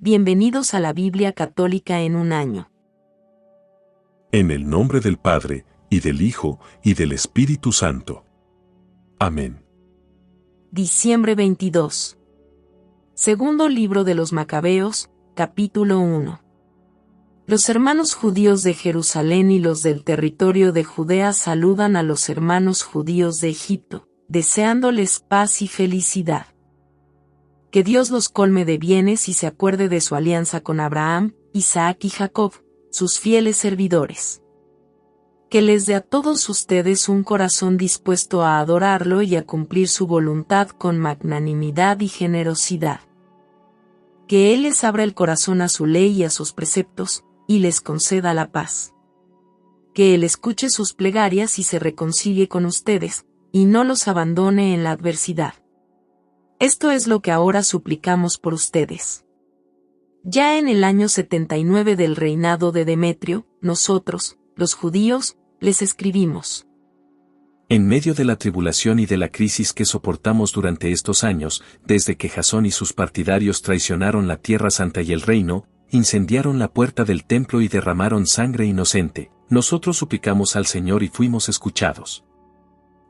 Bienvenidos a la Biblia Católica en un año. En el nombre del Padre, y del Hijo, y del Espíritu Santo. Amén. Diciembre 22. Segundo libro de los Macabeos, capítulo 1. Los hermanos judíos de Jerusalén y los del territorio de Judea saludan a los hermanos judíos de Egipto, deseándoles paz y felicidad. Que Dios los colme de bienes y se acuerde de su alianza con Abraham, Isaac y Jacob, sus fieles servidores. Que les dé a todos ustedes un corazón dispuesto a adorarlo y a cumplir su voluntad con magnanimidad y generosidad. Que Él les abra el corazón a su ley y a sus preceptos, y les conceda la paz. Que Él escuche sus plegarias y se reconcilie con ustedes, y no los abandone en la adversidad. Esto es lo que ahora suplicamos por ustedes. Ya en el año 79 del reinado de Demetrio, nosotros, los judíos, les escribimos. En medio de la tribulación y de la crisis que soportamos durante estos años, desde que Jasón y sus partidarios traicionaron la Tierra Santa y el reino, incendiaron la puerta del templo y derramaron sangre inocente, nosotros suplicamos al Señor y fuimos escuchados.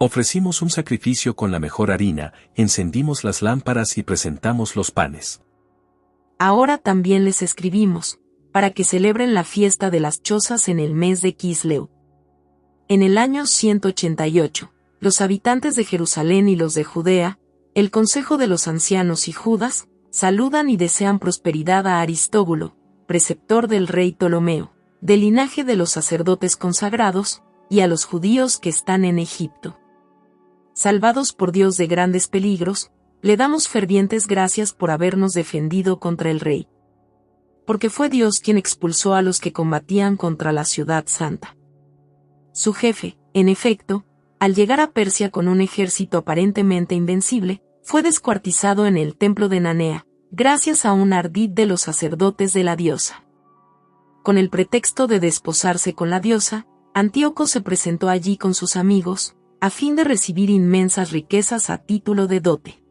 Ofrecimos un sacrificio con la mejor harina, encendimos las lámparas y presentamos los panes. Ahora también les escribimos, para que celebren la fiesta de las chozas en el mes de Quisleu. En el año 188, los habitantes de Jerusalén y los de Judea, el consejo de los ancianos y Judas, saludan y desean prosperidad a Aristóbulo, preceptor del rey Ptolomeo, del linaje de los sacerdotes consagrados, y a los judíos que están en Egipto. Salvados por Dios de grandes peligros, le damos fervientes gracias por habernos defendido contra el rey. Porque fue Dios quien expulsó a los que combatían contra la ciudad santa. Su jefe, en efecto, al llegar a Persia con un ejército aparentemente invencible, fue descuartizado en el templo de Nanea, gracias a un ardid de los sacerdotes de la diosa. Con el pretexto de desposarse con la diosa, Antíoco se presentó allí con sus amigos, a fin de recibir inmensas riquezas a título de dote.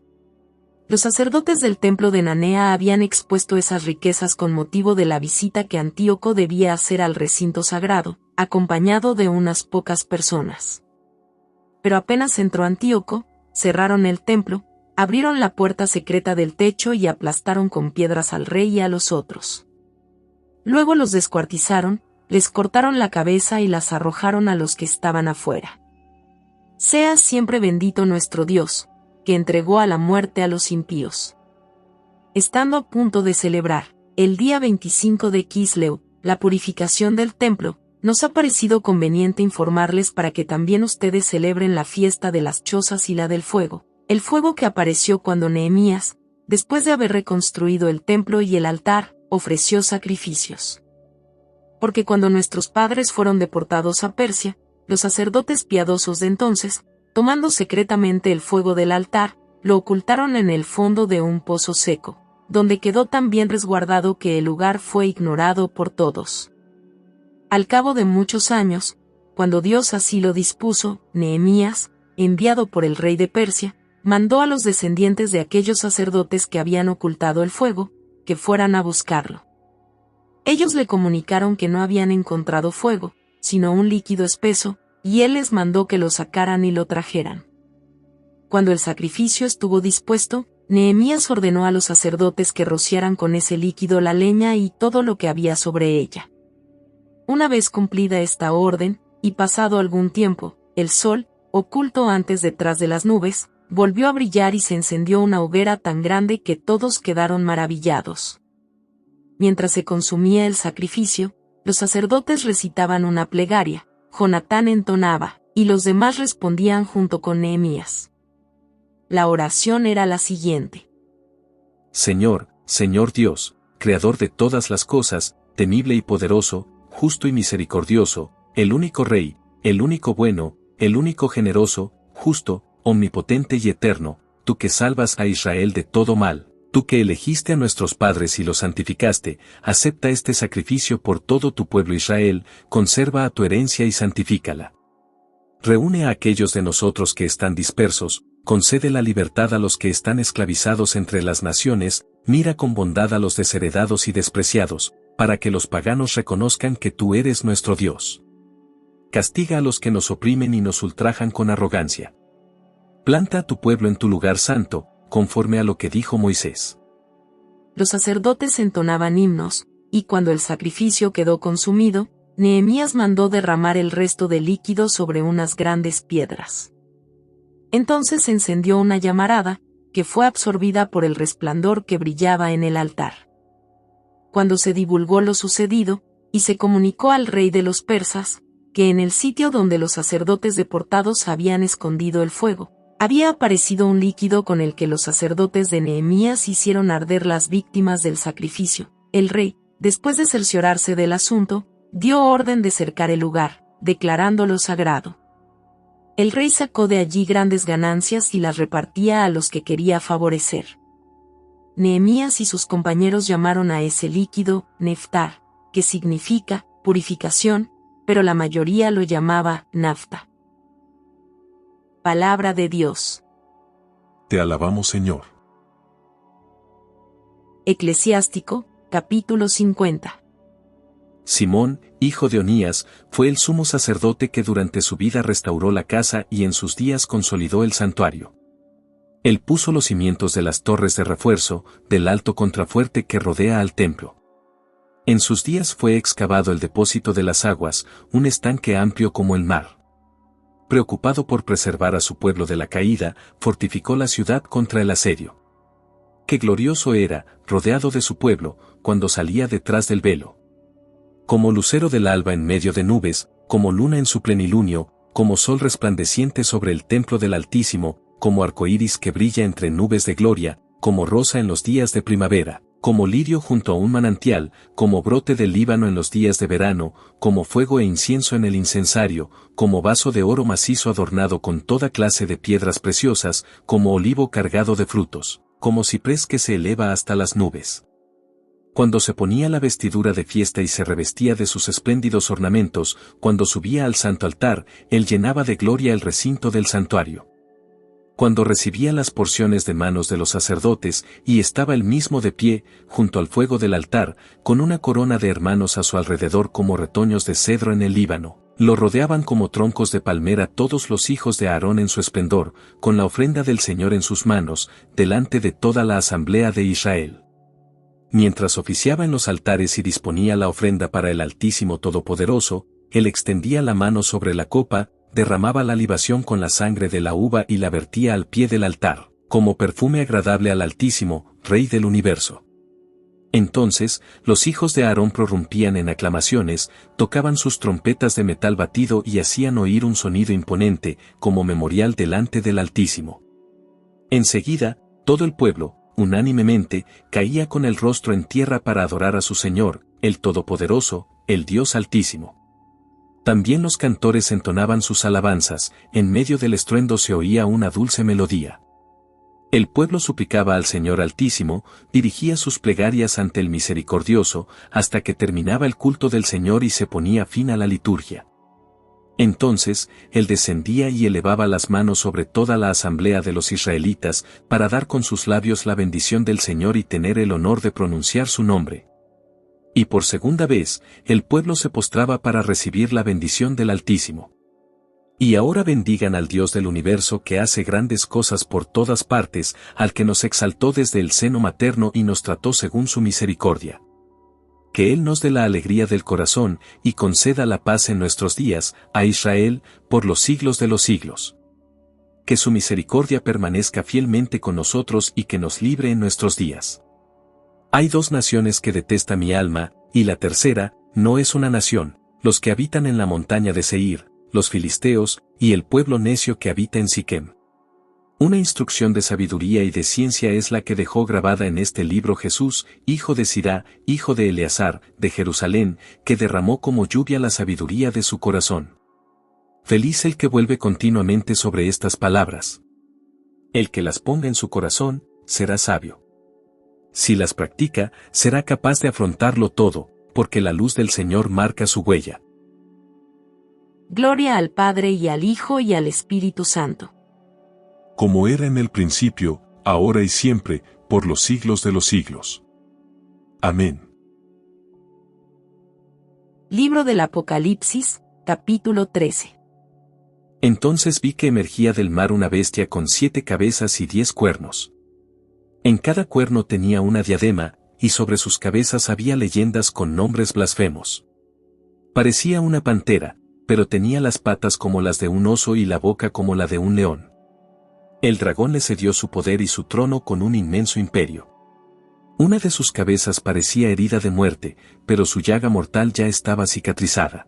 Los sacerdotes del templo de Nanea habían expuesto esas riquezas con motivo de la visita que Antíoco debía hacer al recinto sagrado, acompañado de unas pocas personas. Pero apenas entró Antíoco, cerraron el templo, abrieron la puerta secreta del techo y aplastaron con piedras al rey y a los otros. Luego los descuartizaron, les cortaron la cabeza y las arrojaron a los que estaban afuera. Sea siempre bendito nuestro Dios, que entregó a la muerte a los impíos. Estando a punto de celebrar, el día 25 de Quisleu, la purificación del templo, nos ha parecido conveniente informarles para que también ustedes celebren la fiesta de las chozas y la del fuego, el fuego que apareció cuando Nehemías, después de haber reconstruido el templo y el altar, ofreció sacrificios. Porque cuando nuestros padres fueron deportados a Persia, los sacerdotes piadosos de entonces, tomando secretamente el fuego del altar, lo ocultaron en el fondo de un pozo seco, donde quedó tan bien resguardado que el lugar fue ignorado por todos. Al cabo de muchos años, cuando Dios así lo dispuso, Nehemías, enviado por el rey de Persia, mandó a los descendientes de aquellos sacerdotes que habían ocultado el fuego, que fueran a buscarlo. Ellos le comunicaron que no habían encontrado fuego, sino un líquido espeso, y él les mandó que lo sacaran y lo trajeran. Cuando el sacrificio estuvo dispuesto, Nehemías ordenó a los sacerdotes que rociaran con ese líquido la leña y todo lo que había sobre ella. Una vez cumplida esta orden, y pasado algún tiempo, el sol, oculto antes detrás de las nubes, volvió a brillar y se encendió una hoguera tan grande que todos quedaron maravillados. Mientras se consumía el sacrificio, los sacerdotes recitaban una plegaria, Jonatán entonaba, y los demás respondían junto con Nehemías. La oración era la siguiente. Señor, Señor Dios, Creador de todas las cosas, temible y poderoso, justo y misericordioso, el único Rey, el único bueno, el único generoso, justo, omnipotente y eterno, tú que salvas a Israel de todo mal, tú que elegiste a nuestros padres y los santificaste, acepta este sacrificio por todo tu pueblo Israel, conserva a tu herencia y santifícala. Reúne a aquellos de nosotros que están dispersos, concede la libertad a los que están esclavizados entre las naciones, Mira con bondad a los desheredados y despreciados, para que los paganos reconozcan que tú eres nuestro Dios. Castiga a los que nos oprimen y nos ultrajan con arrogancia. Planta a tu pueblo en tu lugar santo, conforme a lo que dijo Moisés. Los sacerdotes entonaban himnos, y cuando el sacrificio quedó consumido, Nehemías mandó derramar el resto del líquido sobre unas grandes piedras. Entonces se encendió una llamarada, que fue absorbida por el resplandor que brillaba en el altar. Cuando se divulgó lo sucedido, y se comunicó al rey de los persas, que en el sitio donde los sacerdotes deportados habían escondido el fuego, había aparecido un líquido con el que los sacerdotes de Nehemías hicieron arder las víctimas del sacrificio, el rey, después de cerciorarse del asunto, dio orden de cercar el lugar, declarándolo sagrado. El rey sacó de allí grandes ganancias y las repartía a los que quería favorecer. Nehemías y sus compañeros llamaron a ese líquido neftar, que significa purificación, pero la mayoría lo llamaba nafta. Palabra de Dios. Te alabamos, Señor. Eclesiástico, capítulo 50. Simón, hijo de Onías, fue el sumo sacerdote que durante su vida restauró la casa y en sus días consolidó el santuario. Él puso los cimientos de las torres de refuerzo, del alto contrafuerte que rodea al templo. En sus días fue excavado el depósito de las aguas, un estanque amplio como el mar. Preocupado por preservar a su pueblo de la caída, fortificó la ciudad contra el asedio. Qué glorioso era, rodeado de su pueblo, cuando salía detrás del velo. Como lucero del alba en medio de nubes, como luna en su plenilunio, como sol resplandeciente sobre el templo del Altísimo, como arcoíris que brilla entre nubes de gloria, como rosa en los días de primavera, como lirio junto a un manantial, como brote del Líbano en los días de verano, como fuego e incienso en el incensario, como vaso de oro macizo adornado con toda clase de piedras preciosas, como olivo cargado de frutos, como ciprés que se eleva hasta las nubes. Cuando se ponía la vestidura de fiesta y se revestía de sus espléndidos ornamentos, cuando subía al santo altar, él llenaba de gloria el recinto del santuario. Cuando recibía las porciones de manos de los sacerdotes, y estaba él mismo de pie, junto al fuego del altar, con una corona de hermanos a su alrededor como retoños de cedro en el Líbano, lo rodeaban como troncos de palmera todos los hijos de Aarón en su esplendor, con la ofrenda del Señor en sus manos, delante de toda la asamblea de Israel. Mientras oficiaba en los altares y disponía la ofrenda para el Altísimo Todopoderoso, él extendía la mano sobre la copa, derramaba la libación con la sangre de la uva y la vertía al pie del altar, como perfume agradable al Altísimo, Rey del universo. Entonces, los hijos de Aarón prorrumpían en aclamaciones, tocaban sus trompetas de metal batido y hacían oír un sonido imponente, como memorial delante del Altísimo. Enseguida, todo el pueblo, unánimemente, caía con el rostro en tierra para adorar a su Señor, el Todopoderoso, el Dios Altísimo. También los cantores entonaban sus alabanzas, en medio del estruendo se oía una dulce melodía. El pueblo suplicaba al Señor Altísimo, dirigía sus plegarias ante el Misericordioso, hasta que terminaba el culto del Señor y se ponía fin a la liturgia. Entonces, él descendía y elevaba las manos sobre toda la asamblea de los israelitas, para dar con sus labios la bendición del Señor y tener el honor de pronunciar su nombre. Y por segunda vez, el pueblo se postraba para recibir la bendición del Altísimo. Y ahora bendigan al Dios del universo que hace grandes cosas por todas partes, al que nos exaltó desde el seno materno y nos trató según su misericordia. Que Él nos dé la alegría del corazón y conceda la paz en nuestros días, a Israel, por los siglos de los siglos. Que su misericordia permanezca fielmente con nosotros y que nos libre en nuestros días. Hay dos naciones que detesta mi alma, y la tercera, no es una nación, los que habitan en la montaña de Seir, los filisteos, y el pueblo necio que habita en Siquem. Una instrucción de sabiduría y de ciencia es la que dejó grabada en este libro Jesús, hijo de Sirá, hijo de Eleazar, de Jerusalén, que derramó como lluvia la sabiduría de su corazón. Feliz el que vuelve continuamente sobre estas palabras. El que las ponga en su corazón, será sabio. Si las practica, será capaz de afrontarlo todo, porque la luz del Señor marca su huella. Gloria al Padre y al Hijo y al Espíritu Santo. Como era en el principio, ahora y siempre, por los siglos de los siglos. Amén. Libro del Apocalipsis, capítulo 13. Entonces vi que emergía del mar una bestia con 7 cabezas y 10 cuernos. En cada cuerno tenía una diadema, y sobre sus cabezas había leyendas con nombres blasfemos. Parecía una pantera, pero tenía las patas como las de un oso y la boca como la de un león. El dragón le cedió su poder y su trono con un inmenso imperio. Una de sus cabezas parecía herida de muerte, pero su llaga mortal ya estaba cicatrizada.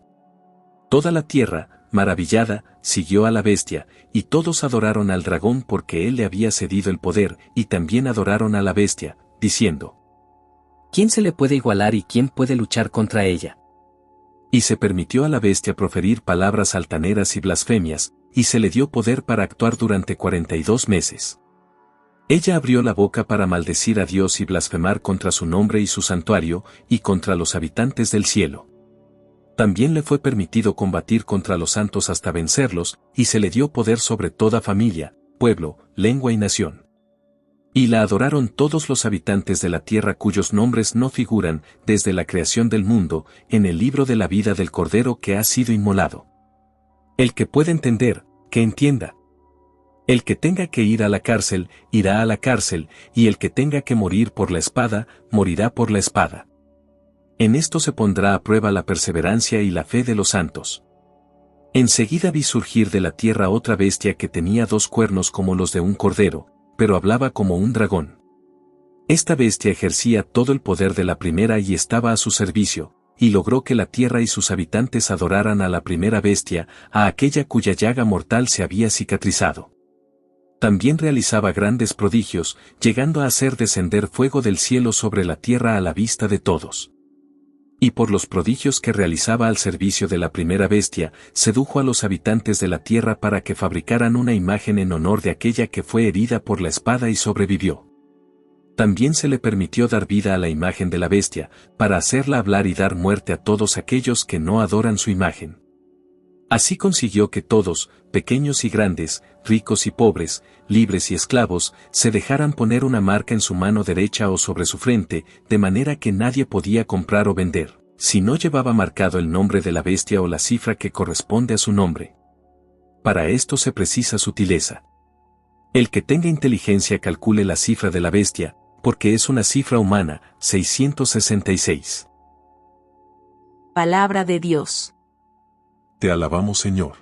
Toda la tierra, maravillada, siguió a la bestia, y todos adoraron al dragón porque él le había cedido el poder, y también adoraron a la bestia, diciendo: ¿Quién se le puede igualar y quién puede luchar contra ella? Y se permitió a la bestia proferir palabras altaneras y blasfemias, y se le dio poder para actuar durante 42 meses. Ella abrió la boca para maldecir a Dios y blasfemar contra su nombre y su santuario, y contra los habitantes del cielo. También le fue permitido combatir contra los santos hasta vencerlos, y se le dio poder sobre toda familia, pueblo, lengua y nación. Y la adoraron todos los habitantes de la tierra cuyos nombres no figuran, desde la creación del mundo, en el libro de la vida del Cordero que ha sido inmolado. El que pueda entender, que entienda. El que tenga que ir a la cárcel, irá a la cárcel, y el que tenga que morir por la espada, morirá por la espada. En esto se pondrá a prueba la perseverancia y la fe de los santos. Enseguida vi surgir de la tierra otra bestia que tenía 2 cuernos como los de un cordero, pero hablaba como un dragón. Esta bestia ejercía todo el poder de la primera y estaba a su servicio, y logró que la tierra y sus habitantes adoraran a la primera bestia, a aquella cuya llaga mortal se había cicatrizado. También realizaba grandes prodigios, llegando a hacer descender fuego del cielo sobre la tierra a la vista de todos. Y por los prodigios que realizaba al servicio de la primera bestia, sedujo a los habitantes de la tierra para que fabricaran una imagen en honor de aquella que fue herida por la espada y sobrevivió. También se le permitió dar vida a la imagen de la bestia, para hacerla hablar y dar muerte a todos aquellos que no adoran su imagen. Así consiguió que todos, pequeños y grandes, ricos y pobres, libres y esclavos, se dejaran poner una marca en su mano derecha o sobre su frente, de manera que nadie podía comprar o vender, si no llevaba marcado el nombre de la bestia o la cifra que corresponde a su nombre. Para esto se precisa sutileza. El que tenga inteligencia calcule la cifra de la bestia, porque es una cifra humana, 666. Palabra de Dios. Te alabamos, Señor.